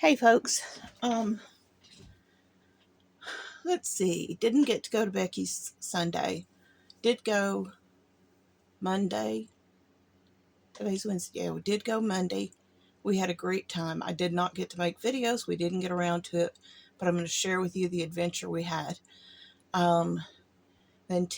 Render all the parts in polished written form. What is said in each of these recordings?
Hey folks, let's see. Didn't get to go to Becky's Sunday. Did go Monday. Today's Wednesday. Yeah, we did go Monday. We had a great time. I did not get to make videos. We didn't get around to it, but I'm going to share with you the adventure we had. Um, then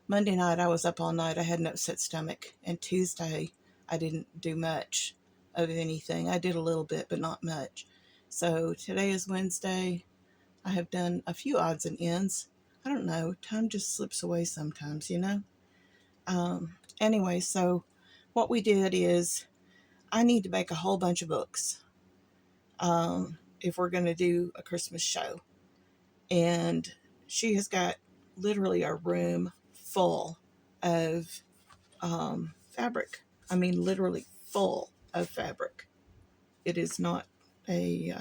Monday night, I was up all night. I had an upset stomach. And Tuesday, I didn't do much of anything. I did a little bit, but not much. So today is Wednesday. I have done a few odds and ends. I don't know. Time just slips away sometimes, you know? Anyway, so what we did is I need to make a whole bunch of books if we're going to do a Christmas show. And she has got literally a room full of fabric. I mean, literally full of fabric. It is not a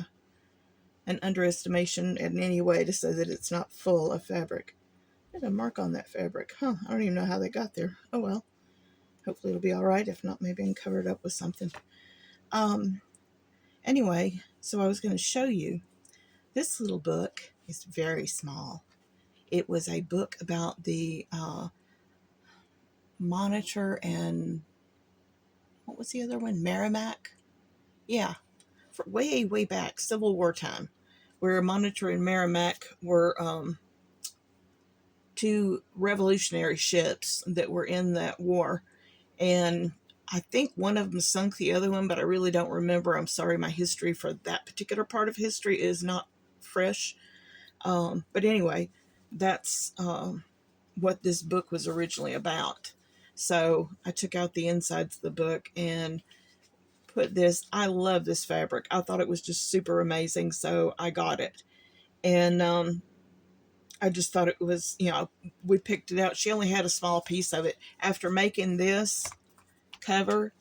an underestimation in any way to say that it's not full of fabric. There's a mark on that fabric. Huh, I don't even know how they got there. Oh well. Hopefully it'll be all right. If not, maybe I can cover it up with something. Um, anyway, so I was going to show you. This little book is very small. It was a book about the Monitor and what was the other one? Merrimack? Yeah, for way, way back, Civil War time, where Monitor and Merrimack were two revolutionary ships that were in that war. And I think one of them sunk the other one, but I really don't remember. I'm sorry, my history for that particular part of history is not fresh. But anyway, that's what this book was originally about. So I took out the insides of the book and put this. I love this fabric. I thought it was just super amazing, so I got it. And I just thought it was, we picked it out. She only had a small piece of it. After making this cover,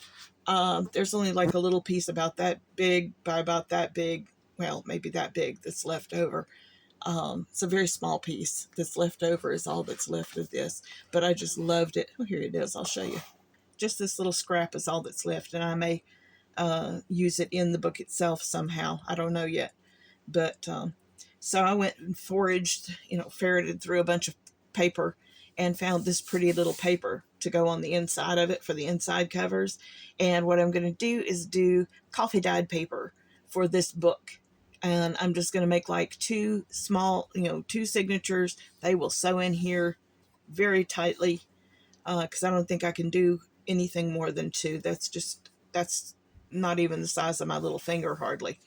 there's only like a little piece about that big by about that big, well, maybe that big that's left over. It's a very small piece that's left over is all that's left of this, but I just loved it. Oh, here it is. I'll show you. Just this little scrap is all that's left, and I may use it in the book itself somehow. I don't know yet, but so I went and foraged, ferreted through a bunch of paper and found this pretty little paper to go on the inside of it for the inside covers. And what I'm going to do is do coffee dyed paper for this book. And I'm just going to make like two small, two signatures. They will sew in here very tightly because I don't think I can do anything more than two. That's not even the size of my little finger hardly.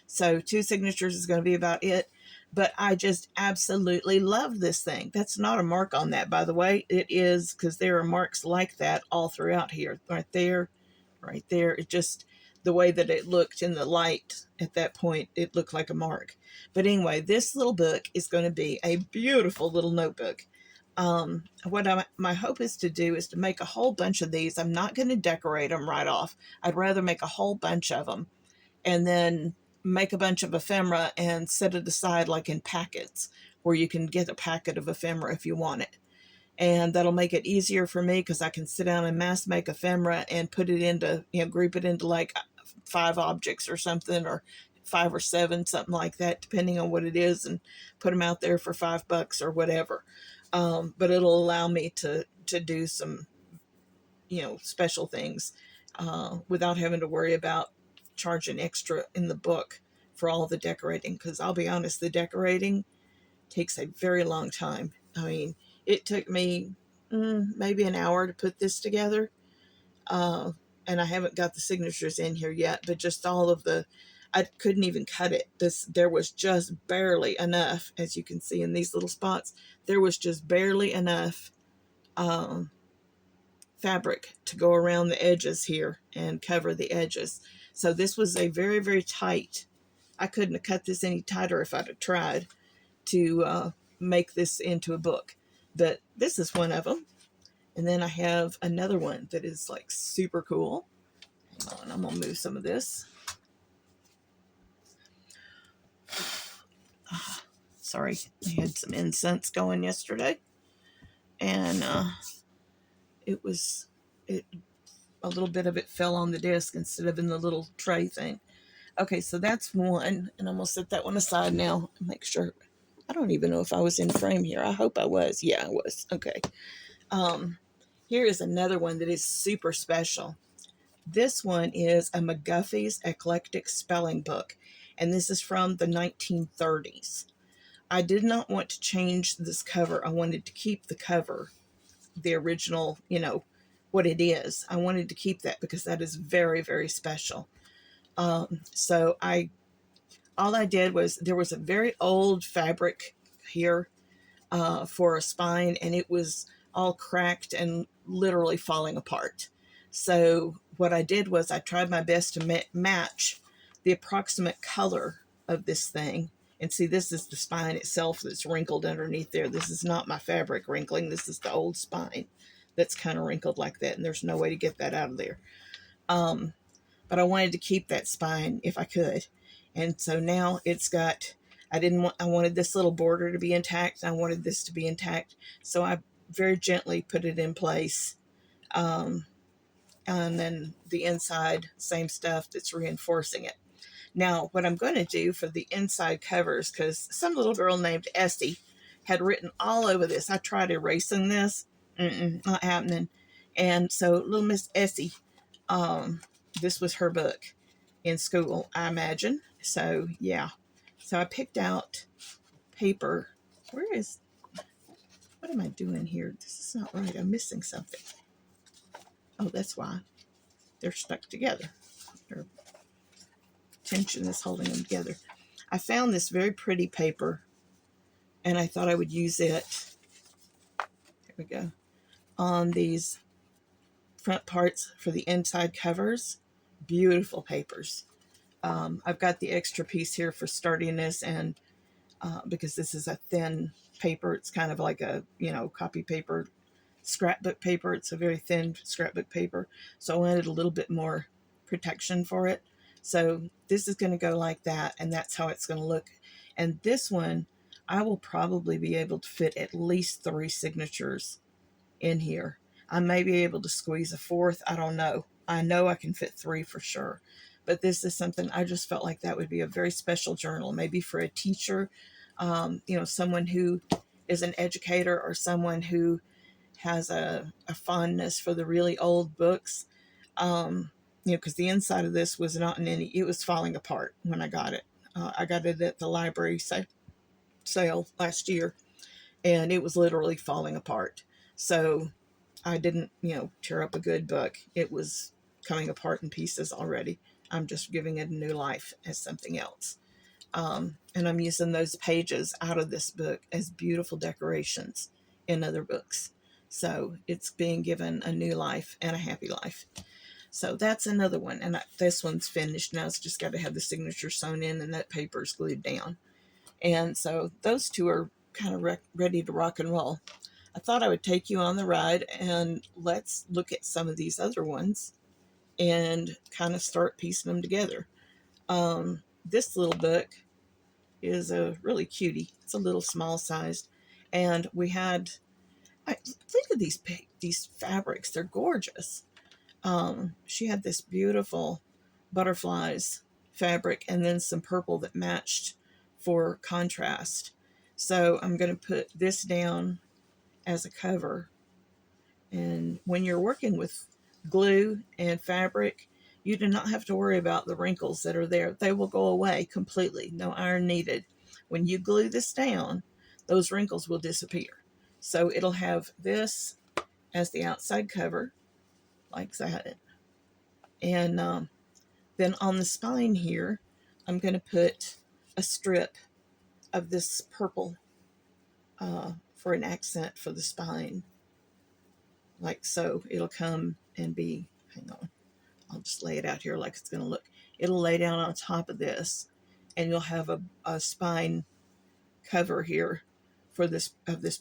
So two signatures is going to be about it. But I just absolutely love this thing. That's not a mark on that, by the way. It is, because there are marks like that all throughout here. Right there, right there. It just, the way that it looked in the light at that point, it looked like a mark. But anyway, this little book is going to be a beautiful little notebook. My hope is to do is to make a whole bunch of these. I'm not going to decorate them right off. I'd rather make a whole bunch of them and then make a bunch of ephemera and set it aside like in packets where you can get a packet of ephemera if you want it. And that'll make it easier for me because I can sit down and mass make ephemera and put it into, group it into like 5 objects or something, or 5 or 7, something like that, depending on what it is, and put them out there for $5 or whatever. But it'll allow me to do some, special things without having to worry about charging extra in the book for all the decorating, because I'll be honest, the decorating takes a very long time. I mean, it took me maybe an hour to put this together, and I haven't got the signatures in here yet, but just all of I couldn't even cut it. There was just barely enough, as you can see in these little spots, there was just barely enough fabric to go around the edges here and cover the edges. So this was a very, very tight. I couldn't have cut this any tighter if I'd have tried to make this into a book. But this is one of them. And then I have another one that is like super cool. Hang on, I'm going to move some of this. Sorry, I had some incense going yesterday. And it a little bit of it fell on the desk instead of in the little tray thing. Okay, so that's one, and I'm gonna set that one aside now and make sure. I don't even know if I was in frame here. I hope I was. Yeah, I was. Okay. Um, Here is another one that is super special. This one is a McGuffey's Eclectic Spelling Book, and this is from the 1930s. I did not want to change this cover. I wanted to keep the cover, the original, what it is. I wanted to keep that because that is very, very special. So all I did was there was a very old fabric here for a spine, and it was all cracked and literally falling apart. So what I did was I tried my best to match the approximate color of this thing. And see, this is the spine itself that's wrinkled underneath there. This is not my fabric wrinkling. This is the old spine that's kind of wrinkled like that, and there's no way to get that out of there. Um, but I wanted to keep that spine if I could. And so now it's got, I wanted this little border to be intact. I wanted this to be intact. So I very gently put it in place. Um, and then the inside, same stuff that's reinforcing it. Now, what I'm going to do for the inside covers, because some little girl named Essie had written all over this. I tried erasing this. Not happening. And so little Miss Essie, um, this was her book in school, I imagine. So, yeah. So I picked out paper. What am I doing here? This is not right. I'm missing something. Oh, that's why. They're stuck together. Their tension is holding them together. I found this very pretty paper, and I thought I would use it. Here we go. On these front parts for the inside covers. Beautiful papers. I've got the extra piece here for sturdiness, and because this is a thin paper, it's kind of like a, copy paper, scrapbook paper. It's a very thin scrapbook paper. So I wanted a little bit more protection for it. So this is going to go like that, and that's how it's going to look. And this one, I will probably be able to fit at least 3 signatures in here. I may be able to squeeze a 4th. I don't know. I know I can fit 3 for sure. But this is something I just felt like that would be a very special journal, maybe for a teacher, someone who is an educator or someone who has a fondness for the really old books. Because the inside of this was not in any, it was falling apart when I got it. I got it at the library sale last year, and it was literally falling apart. So I didn't, tear up a good book. It was coming apart in pieces already. I'm just giving it a new life as something else. And I'm using those pages out of this book as beautiful decorations in other books. So it's being given a new life and a happy life. So that's another one. And this one's finished. Now it's just got to have the signature sewn in and that paper's glued down. And so those two are kind of ready to rock and roll. I thought I would take you on the ride and let's look at some of these other ones and kind of start piecing them together. This little book is a really cutie. It's a little small sized. And we had, look at these fabrics. They're gorgeous. She had this beautiful butterflies fabric and then some purple that matched for contrast. So I'm going to put this down as a cover. And when you're working with glue and fabric, you do not have to worry about the wrinkles that are there. They will go away completely. No iron needed. When you glue this down, those wrinkles will disappear. So it'll have this as the outside cover, like that. And then on the spine here, I'm going to put a strip of this purple for an accent for the spine. Like so. It'll come and be, hang on, I'll just lay it out here like it's going to look. It'll lay down on top of this, and you'll have a spine cover here for this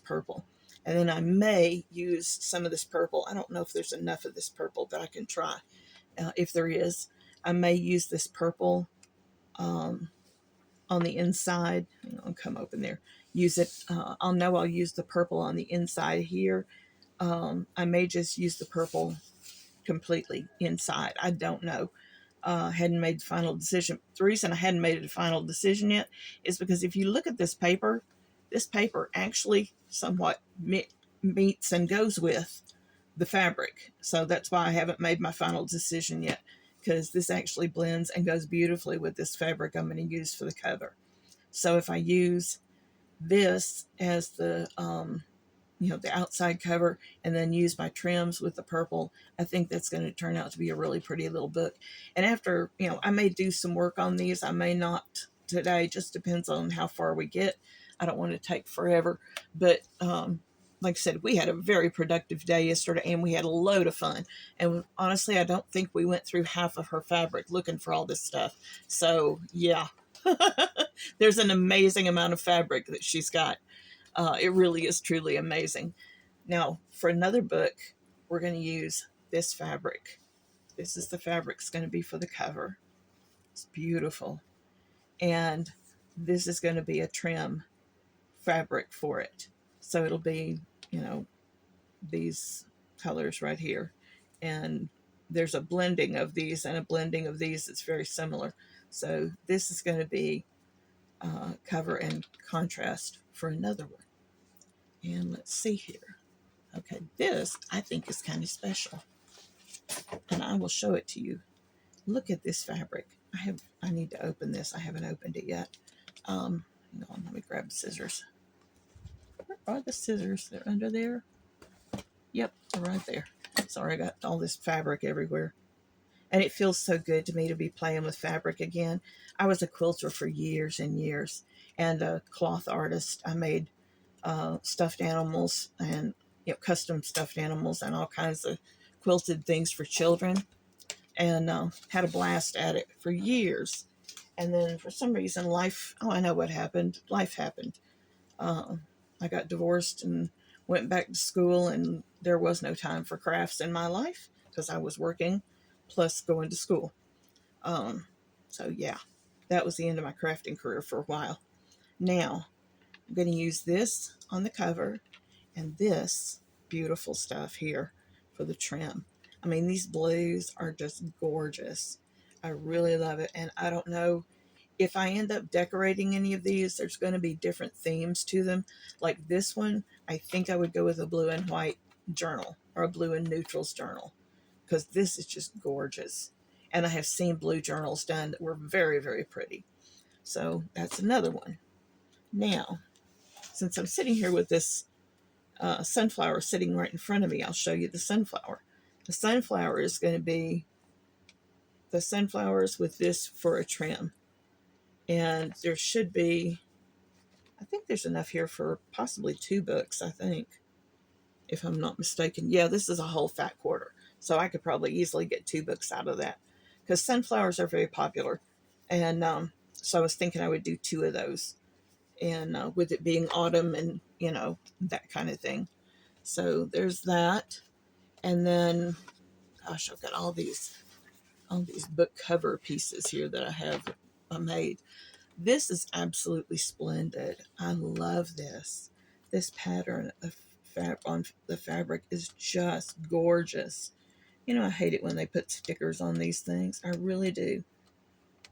purple. And then I may use some of this purple. I don't know if there's enough of this purple, but I can try. If there is, I may use this purple on the inside. I'll come open there. Use it. I'll use the purple on the inside here. I may just use the purple completely inside. I don't know. hadn't made the final decision. The reason I hadn't made a final decision yet is because if you look at this paper actually somewhat meets and goes with the fabric. So that's why I haven't made my final decision yet, because this actually blends and goes beautifully with this fabric I'm going to use for the cover. So if I use this as the the outside cover and then use my trims with the purple, I think that's going to turn out to be a really pretty little book. And after, I may do some work on these. I may not today, just depends on how far we get. I don't want to take forever, but like I said, we had a very productive day yesterday and we had a load of fun. And honestly, I don't think we went through half of her fabric looking for all this stuff. So yeah, there's an amazing amount of fabric that she's got. It really is truly amazing. Now, for another book, we're going to use this fabric. This is the fabric it's going to be for the cover. It's beautiful. And this is going to be a trim fabric for it. So it'll be, these colors right here. And there's a blending of these and a blending of these that's very similar. So this is going to be cover and contrast for another one. And let's see here. Okay, this I think is kind of special. And I will show it to you. Look at this fabric. I need to open this. I haven't opened it yet. Hang on, let me grab the scissors. Where are the scissors? They're under there. Yep, they're right there. Sorry, I got all this fabric everywhere. And it feels so good to me to be playing with fabric again. I was a quilter for years and years and a cloth artist. I made stuffed animals and custom stuffed animals and all kinds of quilted things for children, and had a blast at it for years. And then for some reason I know what happened. Life happened. I got divorced and went back to school, and there was no time for crafts in my life because I was working plus going to school. So yeah, that was the end of my crafting career for a while. Now I'm going to use this on the cover and this beautiful stuff here for the trim. I mean, these blues are just gorgeous. I really love it. And I don't know if I end up decorating any of these, there's going to be different themes to them. Like this one, I think I would go with a blue and white journal or a blue and neutrals journal, because this is just gorgeous. And I have seen blue journals done that were very, very pretty. So that's another one. Now, since I'm sitting here with this sunflower sitting right in front of me, I'll show you the sunflower. The sunflower is going to be the sunflowers with this for a trim. And there should be, I think there's enough here for possibly 2 books, I think, if I'm not mistaken. Yeah, this is a whole fat quarter. So I could probably easily get 2 books out of that, because sunflowers are very popular. And so I was thinking I would do 2 of those. And with it being autumn and, that kind of thing. So there's that. And then, gosh, I've got all these book cover pieces here that I made. This is absolutely splendid. I love this. This pattern of on the fabric is just gorgeous. I hate it when they put stickers on these things. I really do,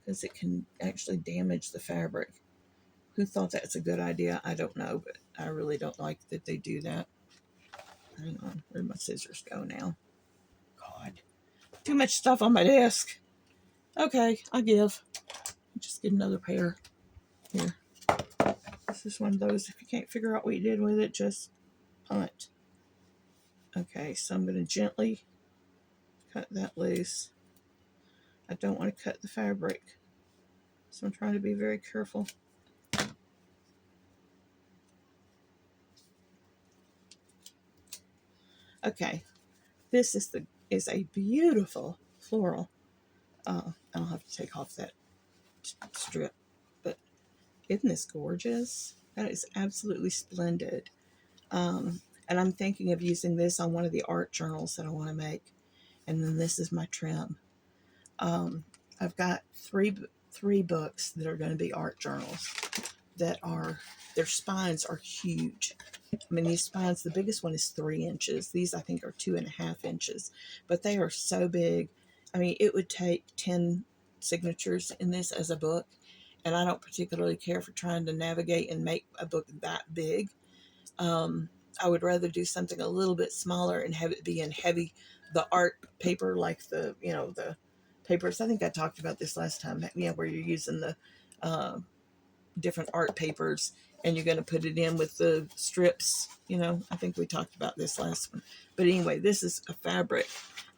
because it can actually damage the fabric. Who thought that's a good idea? I don't know, but I really don't like that they do that. Hang on, where'd my scissors go now? God, too much stuff on my desk. Okay, I give. Just get another pair. Here. This is one of those, if you can't figure out what you did with it, just punt. Okay, so I'm going to gently cut that loose. I don't want to cut the fabric, so I'm trying to be very careful. Okay, this is a beautiful floral. I'll have to take off that strip, but isn't this gorgeous? That is absolutely splendid. And I'm thinking of using this on one of the art journals that I want to make. And then this is my trim. I've got three books that are going to be art journals that their spines are huge. I mean, these spines, the biggest one is 3 inches. These I think are 2.5 inches, but they are so big. I mean, it would take 10 signatures in this as a book, and I don't particularly care for trying to navigate and make a book that big. Um, I would rather do something a little bit smaller and have it be in heavy, the art paper, like the papers. I think I talked about this last time, where you're using the uh, different art papers and you're going to put it in with the strips. I think we talked about this last one. But anyway, this is a fabric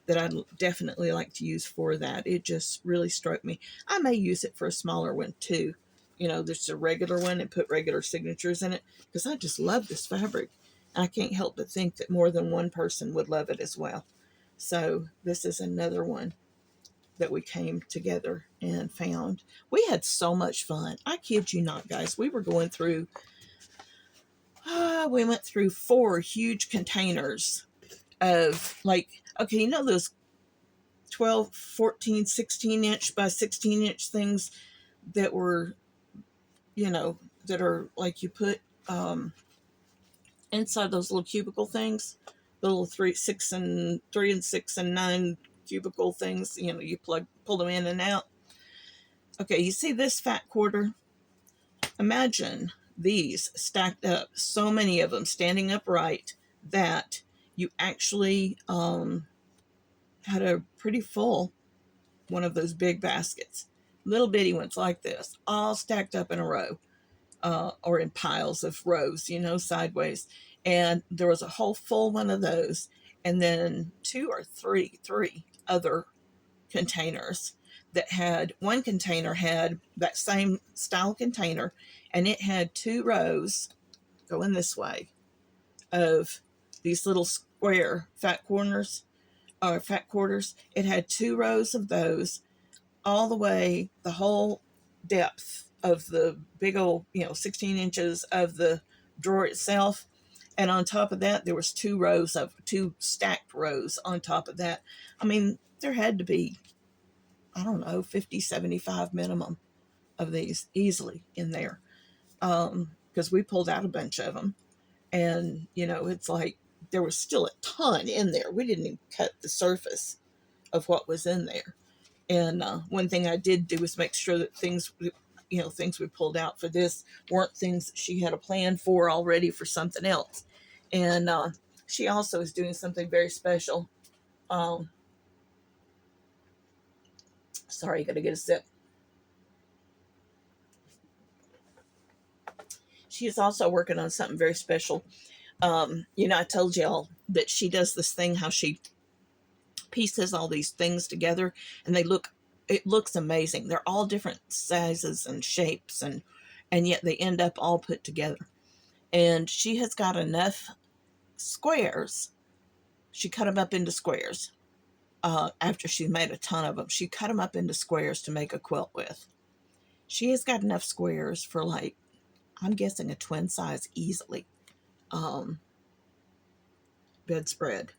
that I'd definitely like to use for that. It just really struck me. I may use it for a smaller one too. There's a regular one and put regular signatures in it because I just love this fabric. I can't help but think that more than one person would love it as well. So this is another one that we came together and found. We had so much fun. I kid you not, guys. We went through 4 huge containers of, like, okay, those 12, 14, 16-inch by 16-inch things that were, that are like you put inside those little cubicle things, the little 3 and 6 and 9 cubicle things, you pull them in and out. Okay, you see this fat quarter? Imagine these stacked up, so many of them standing upright that you actually had a pretty full one of those big baskets. Little bitty ones like this, all stacked up in a row, or in piles of rows, sideways. And there was a whole full one of those, and then three other containers that had, one container had that same style container, and it had 2 rows going this way of these little square fat quarters. It had 2 rows of those all the way, the whole depth of the big old, 16 inches of the drawer itself. And on top of that, there was 2 stacked rows on top of that. I mean, there had to be, I don't know, 50, 75 minimum of these easily in there. Because we pulled out a bunch of them. And, it's like there was still a ton in there. We didn't even cut the surface of what was in there. And one thing I did do was make sure that things we pulled out for this weren't things that she had a plan for already for something else. And she also is doing something very special. Um, Sorry, gotta get a sip. She is also working on something very special. I told y'all that she does this thing, how she pieces all these things together, and it looks amazing. They're all different sizes and shapes, and yet they end up all put together. And she has got enough squares. She cut them up into squares. After she made a ton of them, she cut them up into squares to make a quilt with. She has got enough squares for, like, I'm guessing a twin size easily bedspread.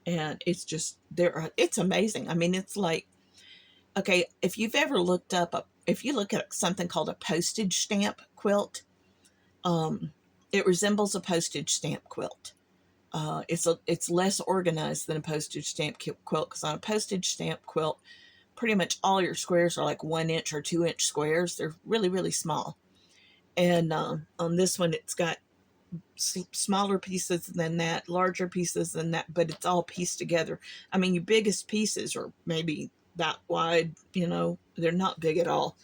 And it's just it's amazing. I mean, it's like, okay, if you've ever if you look at something called a postage stamp quilt, it resembles a postage stamp quilt. It's less organized than a postage stamp quilt, because on a postage stamp quilt, pretty much all your squares are like 1-inch or 2-inch squares. They're really, really small. And on this one, it's got smaller pieces than that, larger pieces than that, but it's all pieced together. I mean, your biggest pieces are maybe that wide, they're not big at all.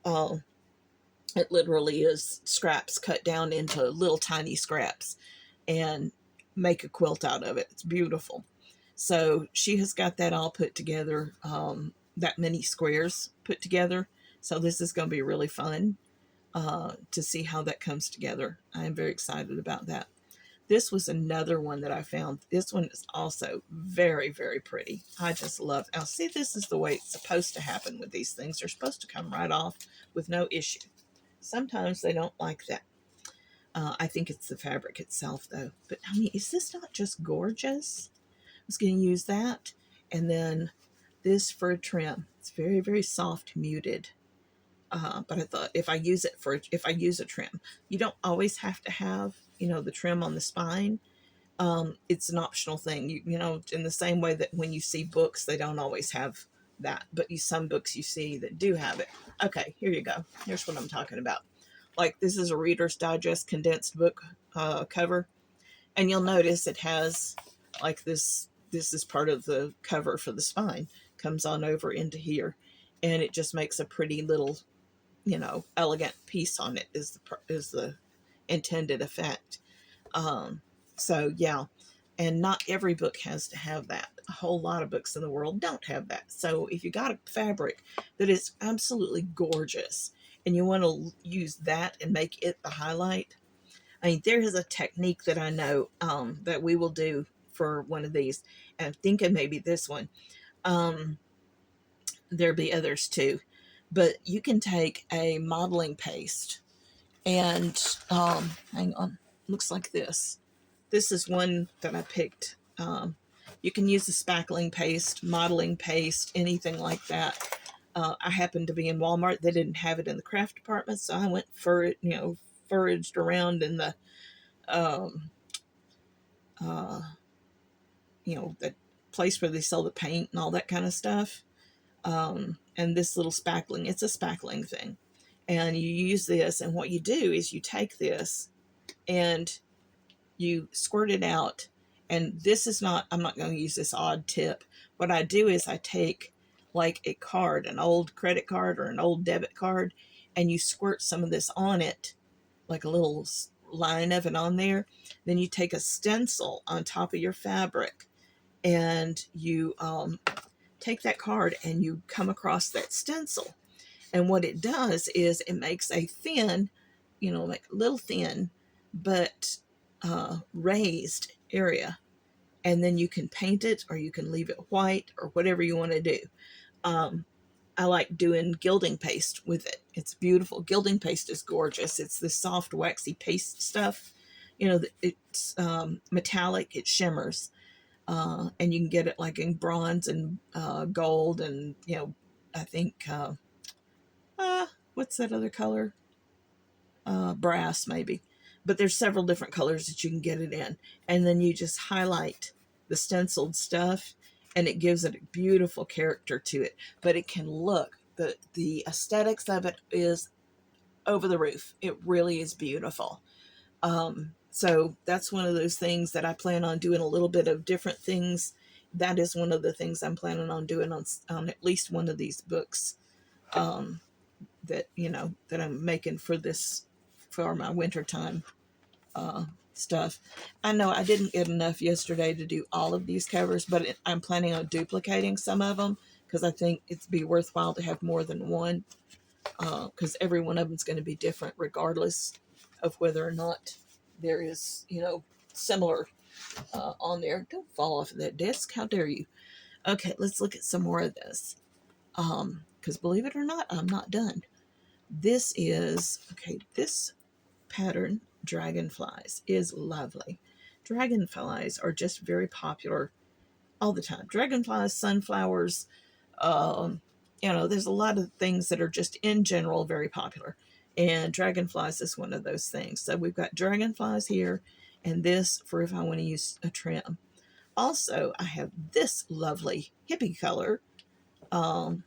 It literally is scraps cut down into little tiny scraps and make a quilt out of it. It's beautiful. So she has got that all put together, that many squares put together. So this is going to be really fun to see how that comes together. I am very excited about that. This was another one that I found. This one is also very, very pretty. I just love it. Now, see, this is the way it's supposed to happen with these things. They're supposed to come right off with no issue. Sometimes they don't like that. I think it's the fabric itself, though. But, I mean, is this not just gorgeous? I was going to use that. And then this for a trim. It's very, very soft, muted. But I thought if I use a trim, you don't always have to have, the trim on the spine. It's an optional thing. You know, in the same way that when you see books, they don't always have that, but some books you see that do have it. Okay, here you go. Here's what I'm talking about. Like, this is a Reader's Digest condensed book cover, and you'll notice it has like this. This is part of the cover for the spine. Comes on over into here, and it just makes a pretty little, elegant piece on it. Is the intended effect. Um, so yeah, and not every book has to have that. A whole lot of books in the world don't have that. So if you got a fabric that is absolutely gorgeous and you want to use that and make it the highlight, I mean, there is a technique that I know that we will do for one of these. And I'm thinking maybe this one. Um, there'll be others too. But you can take a modeling paste and hang on, looks like this. This is one that I picked. You can use the spackling paste, modeling paste, anything like that. I happened to be in Walmart. They didn't have it in the craft department, so I went for it, foraged around in the, um, uh, the place where they sell the paint and all that kind of stuff. And this little spackling, it's a spackling thing. And you use this, and what you do is you take this and you squirt it out. And this is not, I'm not going to use this odd tip. What I do is I take like a card, an old credit card or an old debit card, and you squirt some of this on it, like a little line of it on there. Then you take a stencil on top of your fabric, and you take that card and you come across that stencil. And what it does is it makes a thin, like little thin, but raised area. And then you can paint it or you can leave it white or whatever you want to do. I like doing gilding paste with it. It's beautiful. Gilding paste is gorgeous. It's this soft, waxy paste stuff. It's metallic. It shimmers. And you can get it like in bronze and gold and, I think, what's that other color? Brass, maybe. But there's several different colors that you can get it in. And then you just highlight the stenciled stuff, and it gives it a beautiful character to it. But it can look, the aesthetics of it is over the roof. It really is beautiful. So that's one of those things that I plan on doing a little bit of different things. That is one of the things I'm planning on doing on at least one of these books that I'm making for my wintertime stuff. I know I didn't get enough yesterday to do all of these covers, but I'm planning on duplicating some of them because I think it'd be worthwhile to have more than one, because every one of them is going to be different regardless of whether or not there is, similar on there. Don't fall off of that desk. How dare you? Okay, let's look at some more of this. Because believe it or not, I'm not done. This pattern, dragonflies, is lovely. Dragonflies are just very popular all the time. Dragonflies, sunflowers, there's a lot of things that are just in general very popular. And dragonflies is one of those things. So we've got dragonflies here, and this for if I want to use a trim. Also, I have this lovely hippie color. And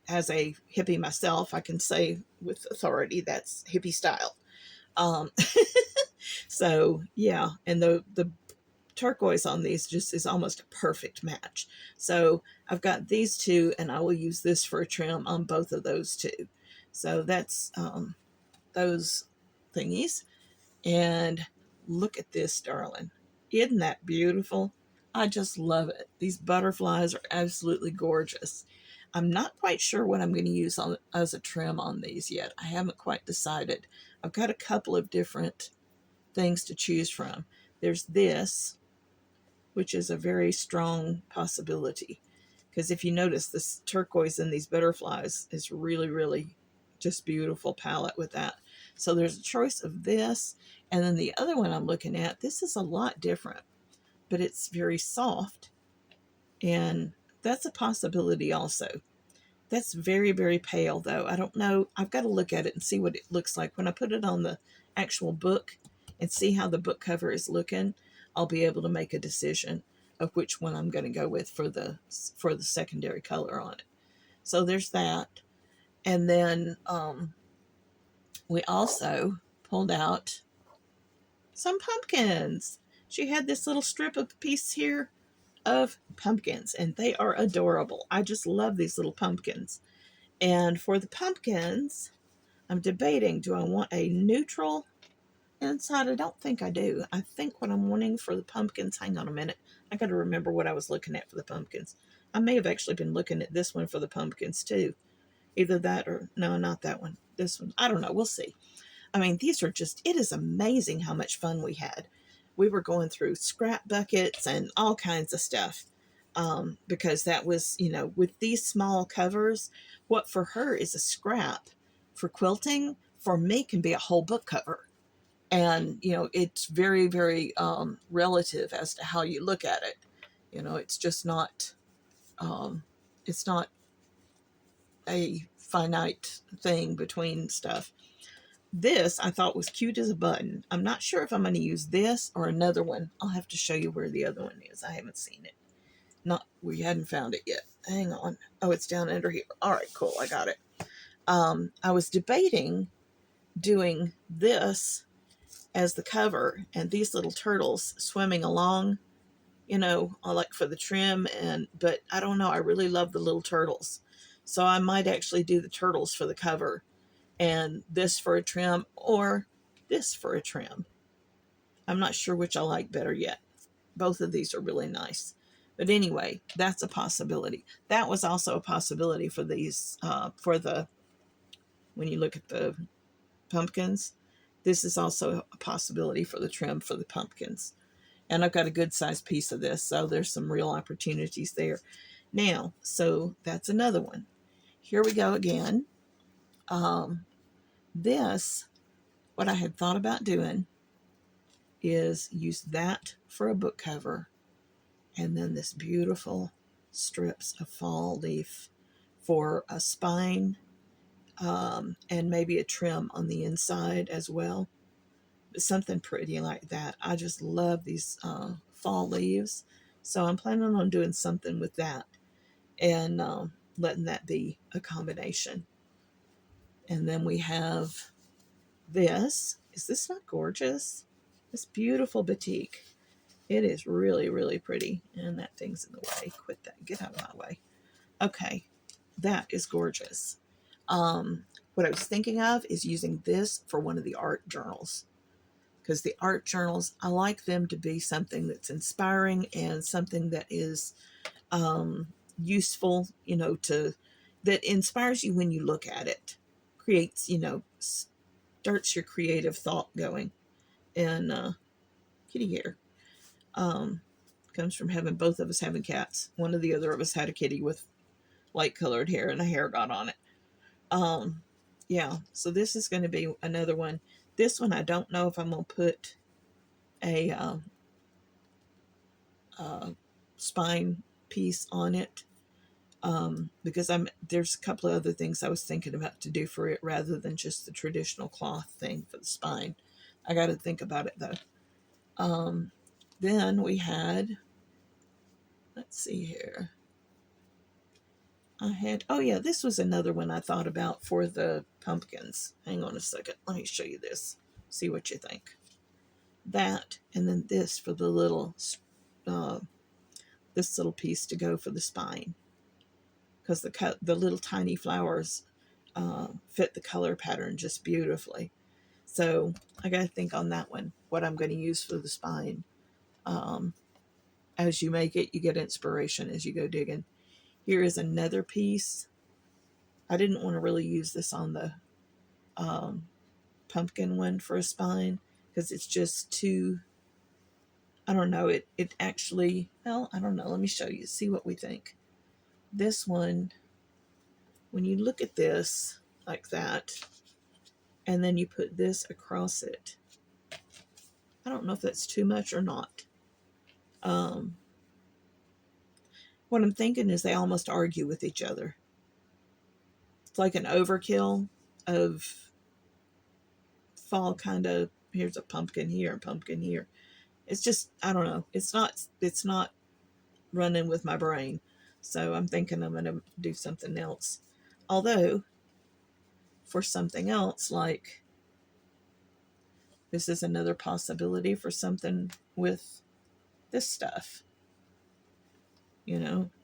as a hippie myself, I can say with authority that's hippie style. So yeah, and the turquoise on these just is almost a perfect match. So I've got these two, and I will use this for a trim on both of those two. So that's those thingies. And look at this, darling. Isn't that beautiful? I just love it. These butterflies are absolutely gorgeous. I'm not quite sure what I'm going to use as a trim on these yet. I haven't quite decided. I've got a couple of different things to choose from. There's this, which is a very strong possibility. Because if you notice, this turquoise in these butterflies is really, really just beautiful palette with that. So there's a choice of this. And then the other one I'm looking at, this is a lot different, but it's very soft. And that's a possibility also. That's very, very pale, though. I don't know. I've got to look at it and see what it looks like when I put it on the actual book and see how the book cover is looking. I'll be able to make a decision of which one I'm going to go with for the secondary color on it. So there's that. And then we also pulled out some pumpkins. She had this little strip of piece here of pumpkins, and they are adorable. I just love these little pumpkins. And for the pumpkins, I'm debating, do I want a neutral inside? I don't think I do. I think what I'm wanting for the pumpkins, hang on a minute. I got to remember what I was looking at for the pumpkins. I may have actually been looking at this one for the pumpkins too. Either that or, no, not that one. This one. I don't know. We'll see. I mean, these are just, it is amazing how much fun we had. We were going through scrap buckets and all kinds of stuff. Because that was, with these small covers, what for her is a scrap for quilting, for me can be a whole book cover. And, it's very, very relative as to how you look at it. It's just not, it's not a finite thing between stuff. This I thought was cute as a button. I'm not sure if I'm going to use this or another one. I'll have to show you where the other one is. I haven't seen it. We hadn't found it yet. Hang on. Oh, it's down under here. All right, cool. I got it. I was debating doing this as the cover and these little turtles swimming along, like for the trim, but I don't know. I really love the little turtles. So I might actually do the turtles for the cover and this for a trim or this for a trim. I'm not sure which I like better yet. Both of these are really nice. But anyway, that's a possibility. That was also a possibility for these, when you look at the pumpkins, this is also a possibility for the trim for the pumpkins. And I've got a good sized piece of this, so there's some real opportunities there. Now, so that's another one. Here we go again. This, what I had thought about doing is use that for a book cover, and then this beautiful strips of fall leaf for a spine, and maybe a trim on the inside as well. Something pretty like that. I just love these fall leaves. So I'm planning on doing something with that and letting that be a combination. And then we have this. Is this not gorgeous? This beautiful batik. It is really, really pretty. And that thing's in the way. Quit that. Get out of my way. Okay. That is gorgeous. What I was thinking of is using this for one of the art journals. Because the art journals, I like them to be something that's inspiring and something that is useful, that inspires you when you look at it. Creates, starts your creative thought going. And kitty hair comes from having both of us having cats. One or the other of us had a kitty with light colored hair and a hair got on it. Yeah, so this is going to be another one. This one, I don't know if I'm going to put a spine piece on it, because there's a couple of other things I was thinking about to do for it rather than just the traditional cloth thing for the spine. I got to think about it though. Then we had, let's see here. Oh yeah, this was another one I thought about for the pumpkins. Hang on a second. Let me show you this. See what you think. That, and then this for the little, this little piece to go for the spine. Because the little tiny flowers fit the color pattern just beautifully. So I got to think on that one, what I'm going to use for the spine. As you make it, you get inspiration as you go digging. Here is another piece. I didn't want to really use this on the pumpkin one for a spine because it's just too, I don't know, it actually, well, I don't know. Let me show you, see what we think. This one, when you look at this like that, and then you put this across it, I don't know if that's too much or not. What I'm thinking is they almost argue with each other. It's like an overkill of fall kind of, here's a pumpkin here, a pumpkin here. It's just, I don't know. It's not running with my brain. So I'm thinking I'm going to do something else. Although, for something else, like this is another possibility for something with this stuff.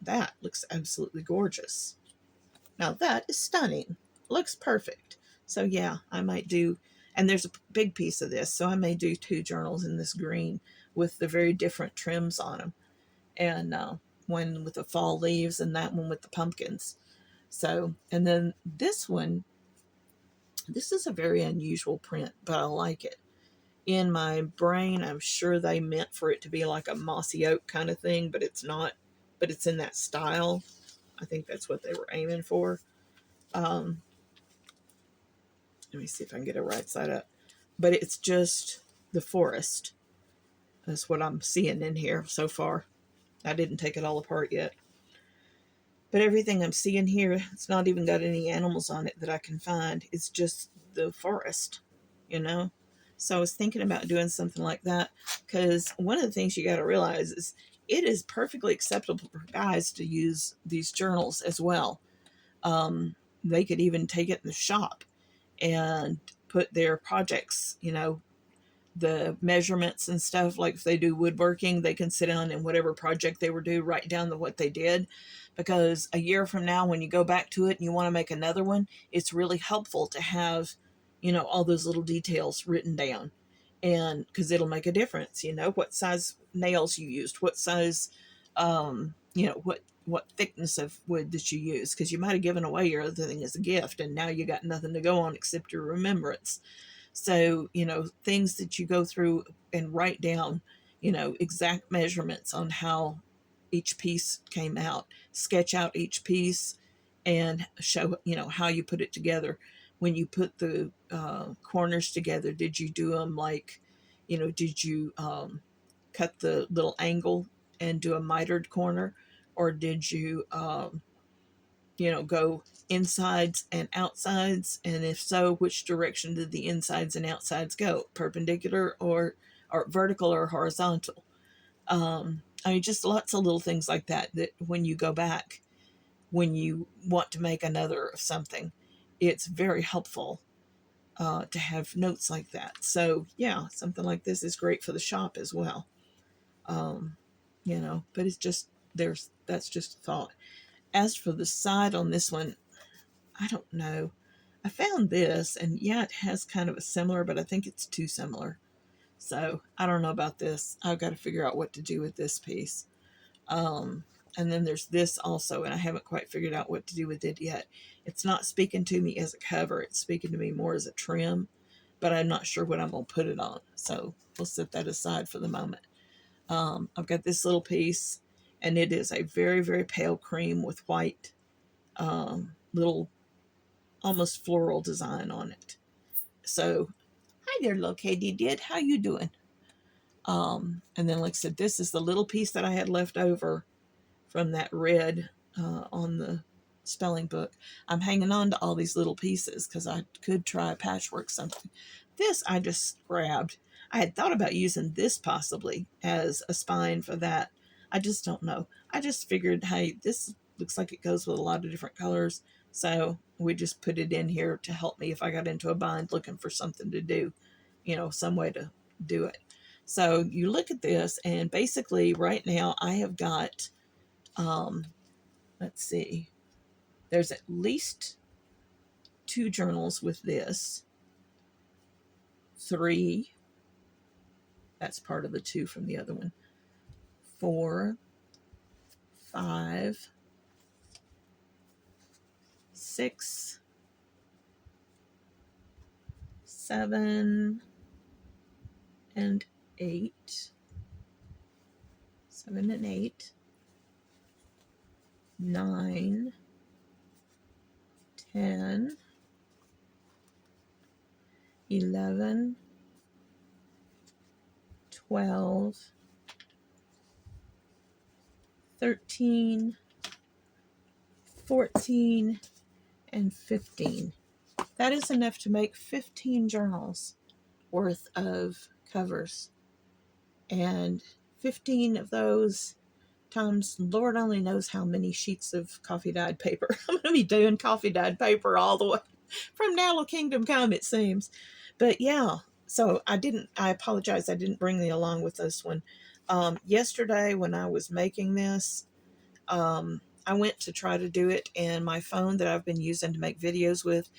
That looks absolutely gorgeous. Now that is stunning. Looks perfect. So yeah, I might do, and there's a big piece of this, so I may do two journals in this green with the very different trims on them. And one with the fall leaves and that one with the pumpkins. So, and then this is a very unusual print, but I like it. In my brain, I'm sure they meant for it to be like a mossy oak kind of thing, but it's not. But it's in that style. I think that's what they were aiming for. Um, Let me see if I can get it right side up. But it's just the forest. That's what I'm seeing in here so far. I didn't take it all apart yet. But everything I'm seeing here, it's not even got any animals on it that I can find. It's just the forest, you know? So I was thinking about doing something like that because one of the things you got to realize is it is perfectly acceptable for guys to use these journals as well. They could even take it in the shop and put their projects, the measurements and stuff. Like if they do woodworking, they can sit down and whatever project they were doing, write down what they did. Because a year from now, when you go back to it and you want to make another one, it's really helpful to have, all those little details written down. And because it'll make a difference, what size nails you used, what size, what thickness of wood that you use, because you might have given away your other thing as a gift and now you got nothing to go on except your remembrance. So, things that you go through and write down, exact measurements on how each piece came out, sketch out each piece and show, how you put it together. When you put the corners together, did you do them like, did you cut the little angle and do a mitered corner? Or did you, go insides and outsides? And if so, which direction did the insides and outsides go? Perpendicular or vertical or horizontal? I mean, just lots of little things like that, that when you go back, when you want to make another of something, it's very helpful to have notes like that. So yeah, something like this is great for the shop as well. Um, but it's just, that's just a thought. As for the side on this one, I don't know. I found this, and yeah, it has kind of a similar, but I think it's too similar. So I don't know about this. I've got to figure out what to do with this piece. Um, and then there's this also, and I haven't quite figured out what to do with it yet. It's not speaking to me as a cover, it's speaking to me more as a trim, but I'm not sure what I'm going to put it on. So we'll set that aside for the moment. I've got this little piece, and it is a very, very pale cream with white little almost floral design on it. So, hi there, little Katydid. How you doing? And then, like I said, this is the little piece that I had left over from that red on the spelling book. I'm hanging on to all these little pieces because I could try patchwork something. This I just grabbed. I had thought about using this possibly as a spine for that. I just don't know. I just figured, hey, this looks like it goes with a lot of different colors. So we just put it in here to help me if I got into a bind looking for something to do, some way to do it. So you look at this, and basically right now I have got, um, let's see, there's at least two journals with this, three, that's part of the two from the other one, 4, 5, 6, 7, and 8. 7 and 8, 9, 10, 11, 12, 13, 14, and 15. That is enough to make 15 journals worth of covers. And 15 of those times, Lord only knows how many sheets of coffee dyed paper. I'm going to be doing coffee dyed paper all the way from now till kingdom come, it seems. But yeah, so I apologize, I didn't bring you along with this one. Yesterday when I was making this, I went to try to do it, and my phone that I've been using to make videos with,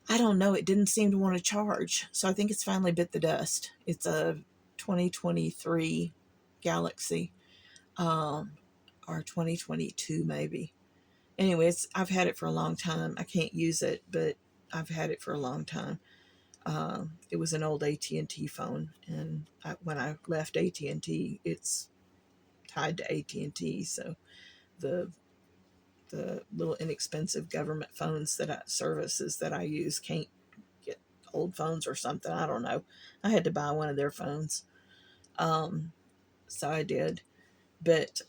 I don't know, it didn't seem to want to charge. So I think it's finally bit the dust. It's a 2023 Galaxy, um, or 2022 maybe. Anyways, I've had it for a long time. I can't use it, but I've had it for a long time. It was an old AT&T phone, and when I left AT&T, it's tied to AT&T. So the the little inexpensive government phones services that I use can't get old phones or something. I don't know. I had to buy one of their phones, um, so I did. But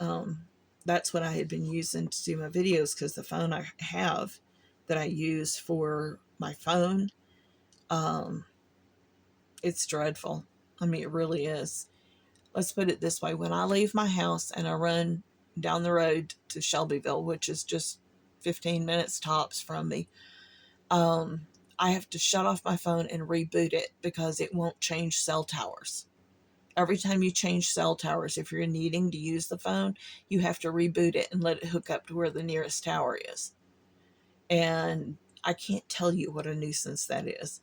that's what I had been using to do my videos, because the phone I have that I use for my phone, um, it's dreadful. I mean, it really is. Let's put it this way: when I leave my house and I run down the road to Shelbyville, which is just 15 minutes tops from me, um, I have to shut off my phone and reboot it because it won't change cell towers. Every time you change cell towers, if you're needing to use the phone, you have to reboot it and let it hook up to where the nearest tower is. And I can't tell you what a nuisance that is.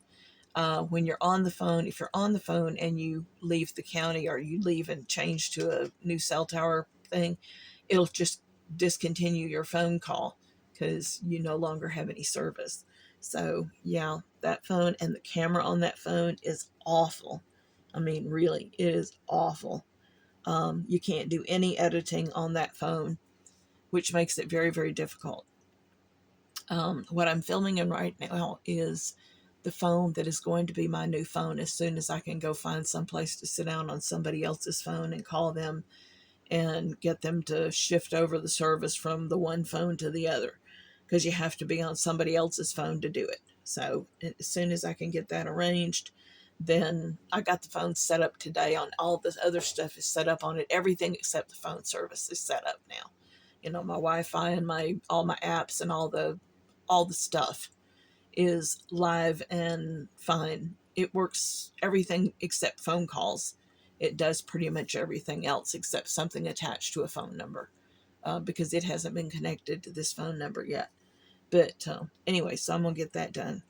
When you're on the phone, if you're on the phone and you leave the county or you leave and change to a new cell tower thing, it'll just discontinue your phone call because you no longer have any service. So, yeah, that phone and the camera on that phone is awful. I mean, really, it is awful. You can't do any editing on that phone, which makes it very, very difficult. What I'm filming in right now is the phone that is going to be my new phone as soon as I can go find someplace to sit down on somebody else's phone and call them and get them to shift over the service from the one phone to the other, because you have to be on somebody else's phone to do it. So as soon as I can get that arranged, then I got the phone set up today. On all this other stuff is set up on it. Everything except the phone service is set up now. You know, my Wi-Fi and my all my apps and all the stuff is live and fine. It works everything except phone calls. It does pretty much everything else except something attached to a phone number, because it hasn't been connected to this phone number yet. But anyway, so I'm going to get that done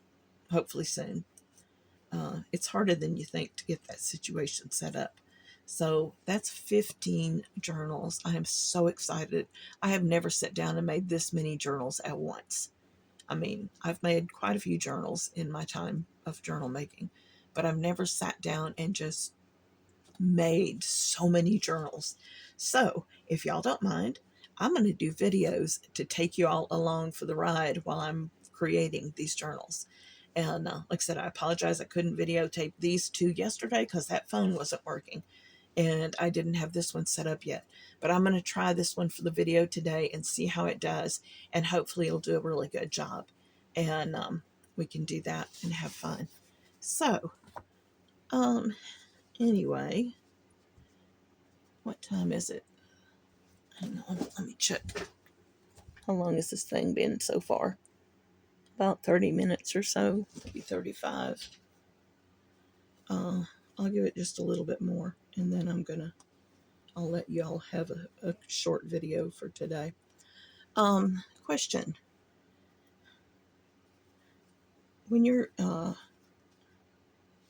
hopefully soon. It's harder than you think to get that situation set up. So that's 15 journals. I am so excited. I have never sat down and made this many journals at once. I mean, I've made quite a few journals in my time of journal making, but I've never sat down and just made so many journals. So, if y'all don't mind, I'm going to do videos to take you all along for the ride while I'm creating these journals. And like I said, I apologize I couldn't videotape these two yesterday because that phone wasn't working and I didn't have this one set up yet. But I'm going to try this one for the video today and see how it does, and hopefully it'll do a really good job. And we can do that and have fun. So, um, anyway, what time is it? Hang on, let me check. How long has this thing been so far? About 30 minutes or so, maybe 35. I'll give it just a little bit more, and then I'll let y'all have a short video for today. Question. When you're, oh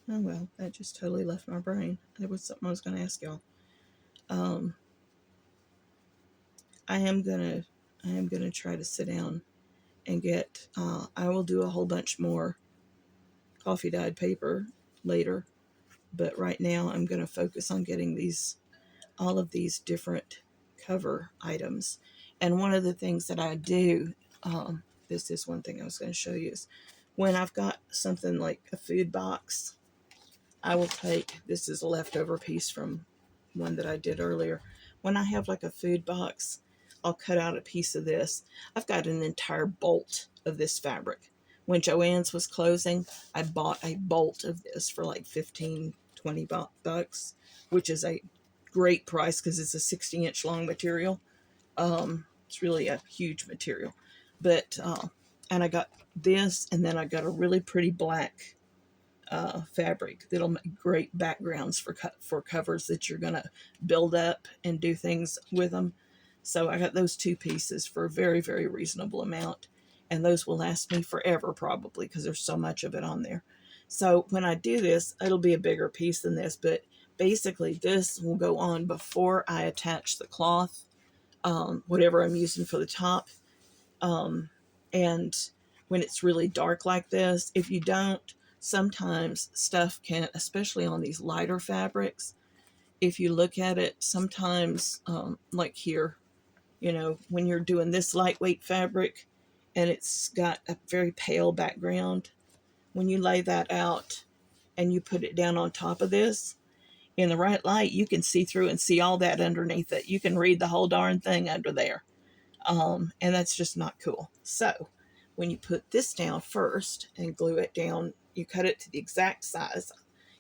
well, that just totally left my brain. It was something I was going to ask y'all. Um, I am gonna try to sit down and get. I will do a whole bunch more coffee dyed paper later, but right now I'm gonna focus on getting all of these different cover items. And one of the things that I do, this is one thing I was going to show you, is when I've got something like a food box, I will take, this is a leftover piece from one that I did earlier. When I have like a food box, I'll cut out a piece of this. I've got an entire bolt of this fabric. When Joann's was closing, I bought a bolt of this for like $15, $20, which is a great price because it's a 60-inch long material. It's really a huge material. But, and I got this, and then I got a really pretty black fabric that'll make great backgrounds for covers that you're going to build up and do things with them. So I got those two pieces for a very, very reasonable amount. And those will last me forever probably because there's so much of it on there. So when I do this, it'll be a bigger piece than this, but basically this will go on before I attach the cloth, whatever I'm using for the top. And when it's really dark like this, if you don't, sometimes stuff can, especially on these lighter fabrics, if you look at it, sometimes, like here, when you're doing this lightweight fabric and it's got a very pale background, when you lay that out and you put it down on top of this, in the right light, you can see through and see all that underneath it. You can read the whole darn thing under there. And that's just not cool. So when you put this down first and glue it down, you cut it to the exact size.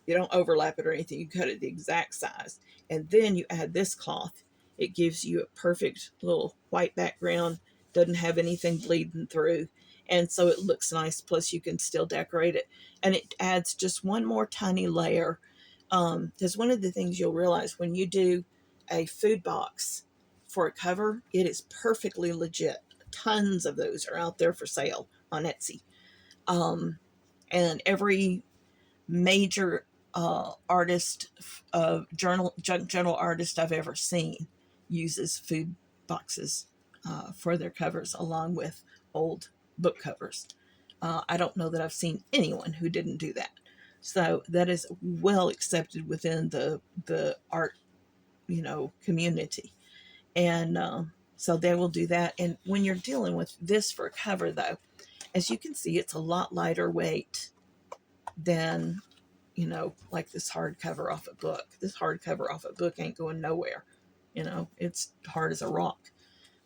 You don't overlap it or anything. You cut it the exact size. And then you add this cloth. It gives you a perfect little white background. Doesn't have anything bleeding through. And so it looks nice. Plus you can still decorate it. And it adds just one more tiny layer. Because one of the things you'll realize when you do a food box for a cover, it is perfectly legit. Tons of those are out there for sale on Etsy. And every major artist, journal artist I've ever seen uses food boxes for their covers along with old book covers. I don't know that I've seen anyone who didn't do that. So that is well accepted within the art, community. And so they will do that. And when you're dealing with this for a cover, though, as you can see, it's a lot lighter weight than, like this hardcover off a book. This hardcover off a book ain't going nowhere. It's hard as a rock.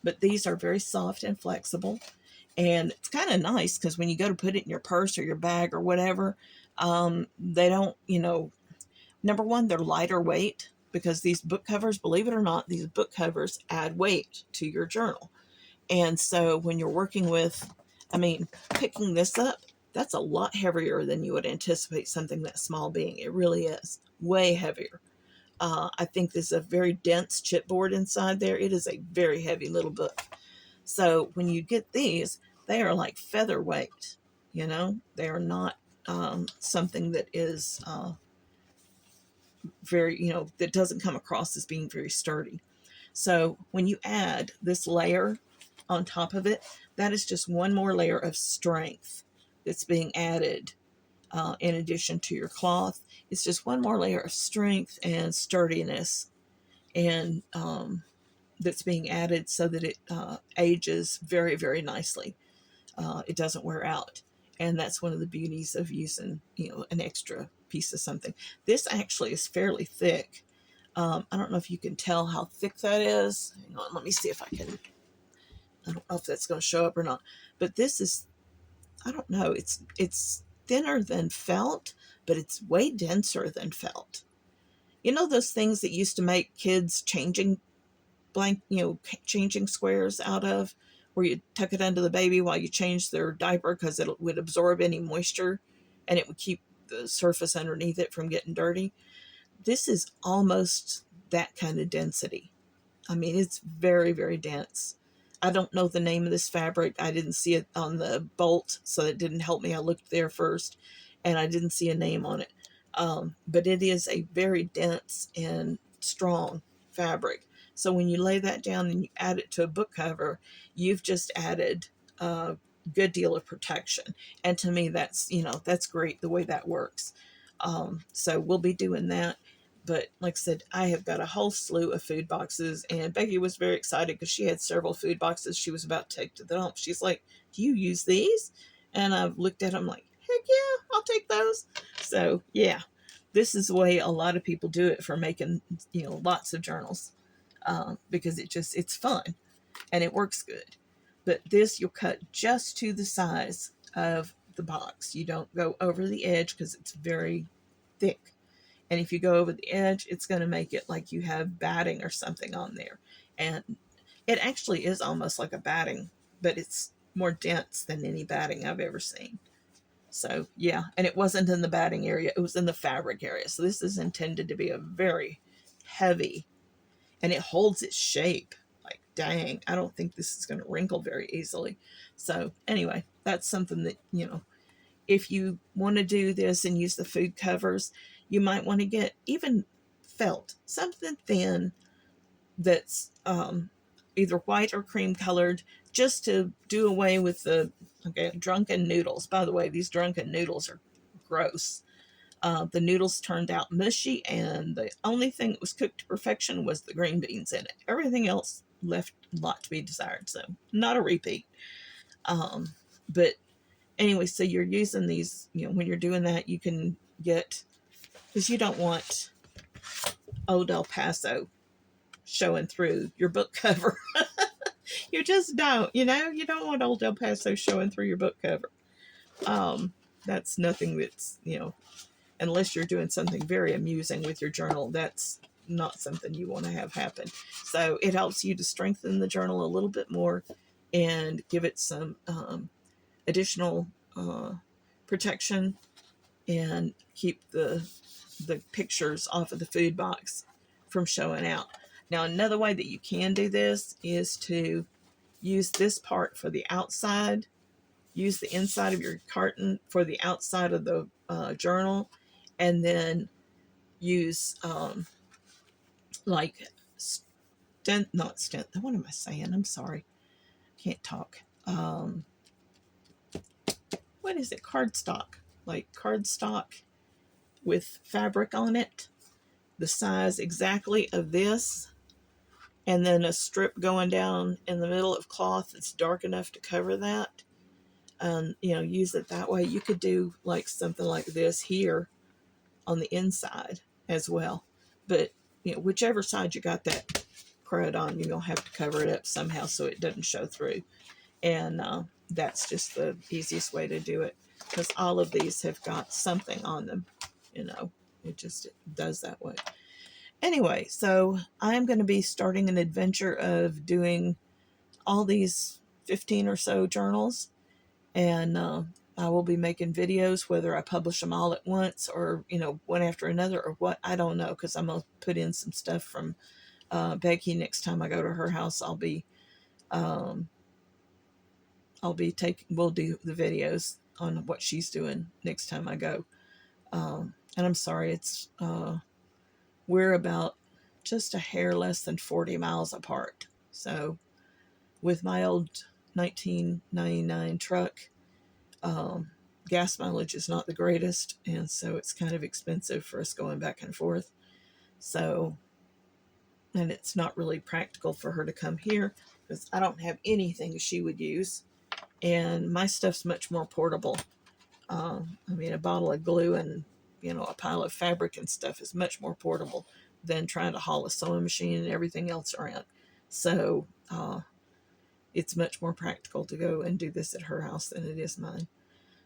But these are very soft and flexible. And it's kind of nice because when you go to put it in your purse or your bag or whatever, they don't, number one, they're lighter weight because these book covers, believe it or not, these book covers add weight to your journal. And so when you're working with, picking this up, that's a lot heavier than you would anticipate something that small being. It really is way heavier. I think there's a very dense chipboard inside there. It is a very heavy little book. So when you get these, they are like featherweight. They are not something that is very, that doesn't come across as being very sturdy. So when you add this layer on top of it, that is just one more layer of strength that's being added in addition to your cloth. It's just one more layer of strength and sturdiness and that's being added so that it ages very, very nicely. It doesn't wear out. And that's one of the beauties of using, an extra piece of something. This actually is fairly thick. I don't know if you can tell how thick that is. Hang on, let me see if I can. I don't know if that's going to show up or not. But this is, I don't know, it's thinner than felt, but it's way denser than felt. Those things that used to make kids changing squares out of, where you tuck it under the baby while you change their diaper because it would absorb any moisture and it would keep the surface underneath it from getting dirty. This is almost that kind of density. It's very, very dense. I don't know the name of this fabric. I didn't see it on the bolt, so it didn't help me. I looked there first and I didn't see a name on it. But it is a very dense and strong fabric. So when you lay that down and you add it to a book cover, you've just added a good deal of protection. And to me, that's great the way that works. So we'll be doing that. But like I said, I have got a whole slew of food boxes, and Becky was very excited because she had several food boxes she was about to take to the dump. She's like, "Do you use these?" And I've looked at them like, "Heck yeah, I'll take those." So yeah, this is the way a lot of people do it for making, lots of journals, because it's fun and it works good. But this you'll cut just to the size of the box. You don't go over the edge because it's very thick. And if you go over the edge, it's going to make it like you have batting or something on there. And it actually is almost like a batting, but it's more dense than any batting I've ever seen. So, yeah, and it wasn't in the batting area, it was in the fabric area. So, this is intended to be a very heavy, and it holds its shape. Like, dang, I don't think this is going to wrinkle very easily. So, anyway, that's something that, if you want to do this and use the food covers, you might want to get even felt, something thin that's either white or cream colored, just to do away with the drunken noodles. By the way, these drunken noodles are gross. The noodles turned out mushy, and the only thing that was cooked to perfection was the green beans in it. Everything else left a lot to be desired, so not a repeat. But anyway, so you're using these, when you're doing that, you can get, because you don't want Old El Paso showing through your book cover. You just don't, you don't want Old El Paso showing through your book cover. That's nothing that's, unless you're doing something very amusing with your journal, that's not something you want to have happen. So it helps you to strengthen the journal a little bit more and give it some additional protection, and keep the pictures off of the food box from showing out. Now, another way that you can do this is to use this part for the outside. Use the inside of your carton for the outside of the journal, and then use like not stent. What am I saying? I'm sorry, can't talk. What is it? Cardstock, like cardstock with fabric on it, the size exactly of this, and then a strip going down in the middle of cloth that's dark enough to cover that. Use it that way. You could do like something like this here on the inside as well. But, whichever side you got that crud on, you're going to have to cover it up somehow so it doesn't show through. And that's just the easiest way to do it, because all of these have got something on them. It just does that way. Anyway, so I'm going to be starting an adventure of doing all these 15 or so journals, and I will be making videos, whether I publish them all at once or, one after another or what, I don't know, because I'm going to put in some stuff from Becky next time I go to her house. We'll do the videos on what she's doing next time I go. And I'm sorry, we're about just a hair less than 40 miles apart. So with my old 1999 truck, gas mileage is not the greatest, and so it's kind of expensive for us going back and forth. So, and it's not really practical for her to come here because I don't have anything she would use, and my stuff's much more portable. A bottle of glue and a pile of fabric and stuff is much more portable than trying to haul a sewing machine and everything else around. So it's much more practical to go and do this at her house than it is mine.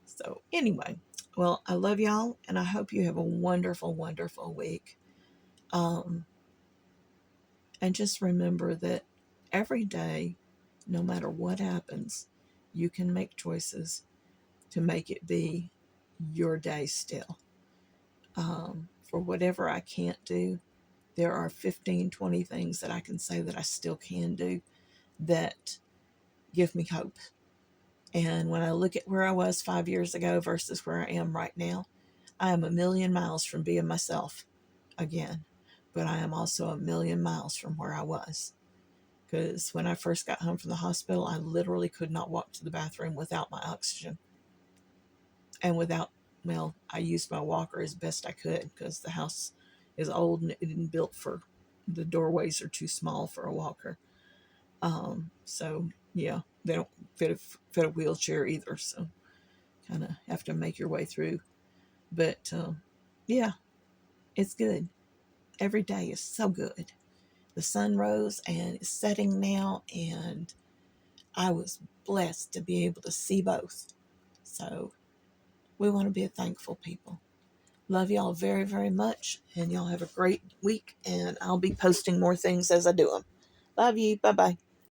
So anyway, well, I love y'all, and I hope you have a wonderful, wonderful week. And just remember that every day, no matter what happens, you can make choices to make it be your day still. For whatever I can't do, there are 15, 20 things that I can say that I still can do that give me hope. And when I look at where I was 5 years ago versus where I am right now, I am a million miles from being myself again. But I am also a million miles from where I was. Because when I first got home from the hospital, I literally could not walk to the bathroom without my oxygen. And I used my walker as best I could because the house is old and it isn't built for, the doorways are too small for a walker. So yeah, they don't fit a wheelchair either. So kind of have to make your way through. But yeah, it's good. Every day is so good. The sun rose and it's setting now, and I was blessed to be able to see both. So we want to be a thankful people. Love y'all very, very much. And y'all have a great week. And I'll be posting more things as I do them. Love you. Bye bye.